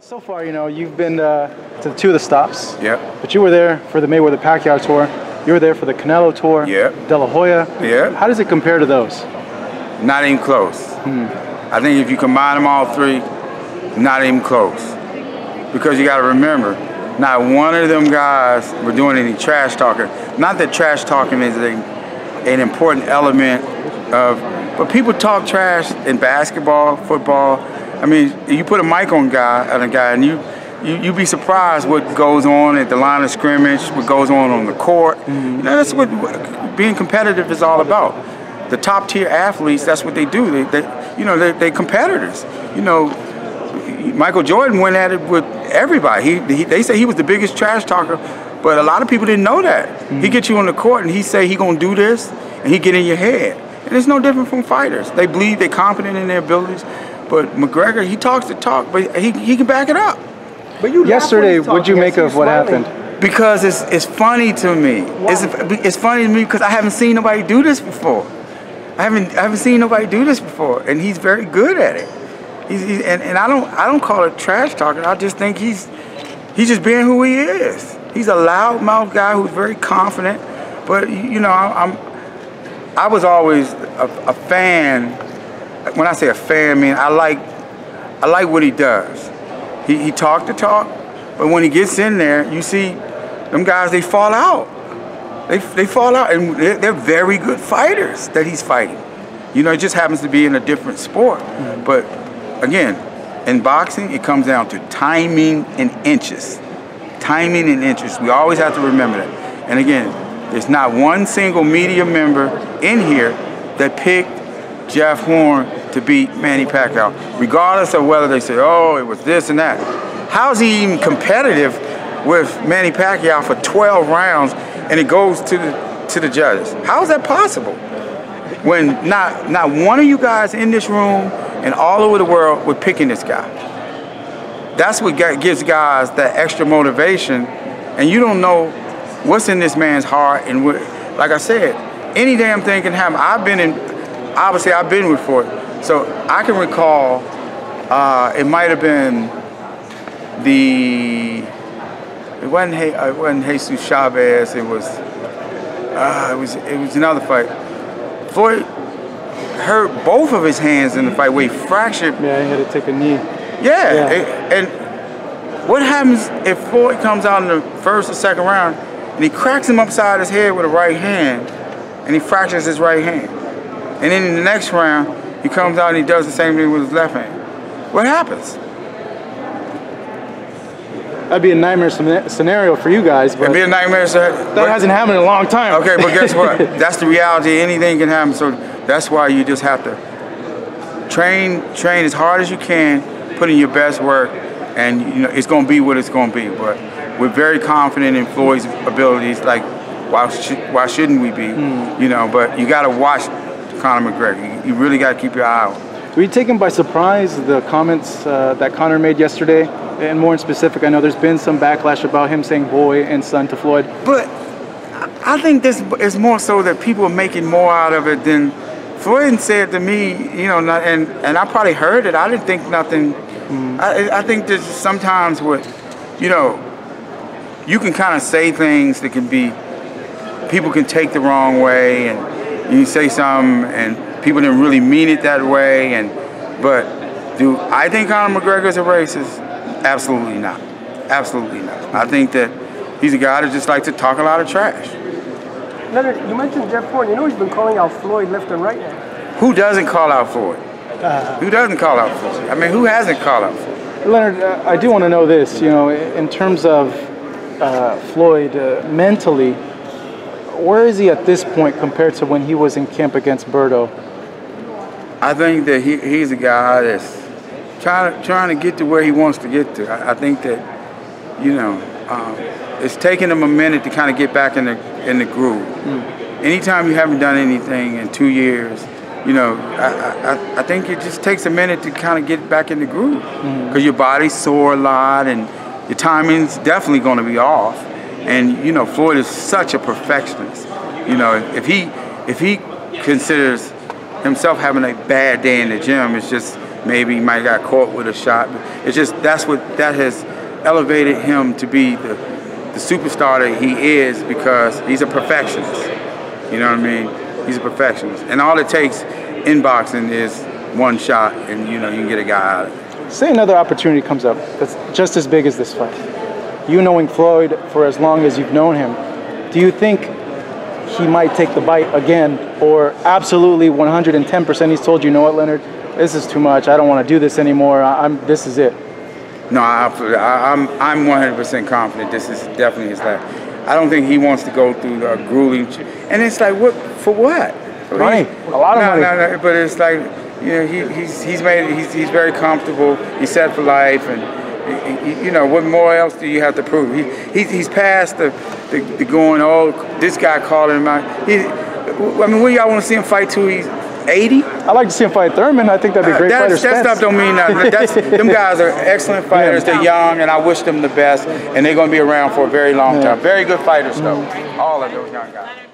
So far, you've been to 2 of the stops. Yeah. But you were there for the Mayweather-Pacquiao tour. You were there for the Canelo tour. Yeah. De La Hoya. Yeah. How does it compare to those? Not even close. I think if you combine them all three, not even close. Because you got to remember, not one of them guys were doing any trash talking. Not that trash talking is an important element of, but people talk trash in basketball, football. I mean, you put a mic on a guy, and you'd be surprised what goes on at the line of scrimmage, what goes on the court. That's what being competitive is all about. The top tier athletes, that's what they do. They competitors. Michael Jordan went at it with everybody. They say he was the biggest trash talker, but a lot of people didn't know that. He get you on the court and he say he gonna do this, and he get in your head. And it's no different from fighters. They believe they're confident in their abilities, but McGregor, he talks the talk, but he can back it up. But yesterday, what'd you make of what happened? Because it's funny to me. It's funny to me because I haven't seen nobody do this before. I haven't seen nobody do this before, and he's very good at it. And I don't call it trash talking. I just think he's just being who he is. He's a loudmouth guy who's very confident. But I was always a fan. When I say a fan, I mean I like what he does. He talk the talk, but when he gets in there, you see them guys, they fall out. They fall out, and they're very good fighters that he's fighting. It just happens to be in a different sport. But again, in boxing, it comes down to timing and inches. Timing and inches. We always have to remember that. And again, there's not one single media member in here that picked Jeff Horn to beat Manny Pacquiao, regardless of whether they say, oh, it was this and that. How is he even competitive with Manny Pacquiao for 12 rounds and it goes to the judges? How is that possible? When not one of you guys in this room and all over the world were picking this guy. That's what gives guys that extra motivation, and you don't know what's in this man's heart. And like I said, any damn thing can happen. I've been with Floyd, so I can recall it might have been it wasn't Jesus Chavez. It was another fight. Floyd hurt both of his hands in the fight where he fractured. Yeah, he had to take a knee. Yeah. And what happens if Floyd comes out in the first or second round and he cracks him upside his head with a right hand and he fractures his right hand? And then in the next round, he comes out and he does the same thing with his left hand. What happens? That'd be a nightmare scenario for you guys. But it'd be a nightmare scenario. That hasn't happened in a long time. Okay, but guess what? That's the reality. Anything can happen. So that's why you just have to train as hard as you can, put in your best work, and it's going to be what it's going to be. But we're very confident in Floyd's abilities. Like, why shouldn't we be? But you got to watch Conor McGregor. You really got to keep your eye out. Were you taken by surprise the comments that Conor made yesterday? And more in specific, I know there's been some backlash about him saying boy and son to Floyd. But I think this is more so that people are making more out of it than Floyd said to me, and I probably heard it. I didn't think nothing. I think that sometimes you can kind of say things that can be, people can take the wrong way, and you say something and people didn't really mean it that way. But do I think Conor McGregor is a racist? Absolutely not. Absolutely not. I think that he's a guy that just likes to talk a lot of trash. Leonard, you mentioned Jeff Horn. He's been calling out Floyd left and right now. Who doesn't call out Floyd? Who doesn't call out Floyd? I mean, who hasn't called out Floyd? Leonard, I do want to know this. In terms of Floyd mentally, where is he at this point compared to when he was in camp against Berto? I think that he's a guy that's trying to get to where he wants to get to. I think that, it's taking him a minute to kind of get back in the groove. Anytime you haven't done anything in 2 years, I think it just takes a minute to kind of get back in the groove because your body's sore a lot and your timing's definitely going to be off. And Floyd is such a perfectionist. If he considers himself having a bad day in the gym, it's just maybe he might have got caught with a shot. It's just that has elevated him to be the superstar that he is because he's a perfectionist. You know what I mean? He's a perfectionist. And all it takes in boxing is one shot and, you know, you can get a guy out of it. Say another opportunity comes up that's just as big as this fight. You knowing Floyd for as long as you've known him, do you think he might take the bite again, or absolutely 110% he's told you, know what, Leonard, this is too much, I don't want to do this anymore, this is it? No, I'm 100% confident this is definitely his last. I don't think he wants to go through the grueling, and it's like, what, for what? Money, a lot of money. No, but it's like, you know, he's very comfortable. He's set for life, and you know, what more else do you have to prove? He's past the going, oh, this guy calling him out. I mean, what do y'all want to see him fight till he's 80? I'd like to see him fight Thurman. I think that'd be a great fighter. That stuff don't mean nothing. Them guys are excellent fighters. They're young, and I wish them the best. And they're going to be around for a very long time. Very good fighters, though. All of those young guys.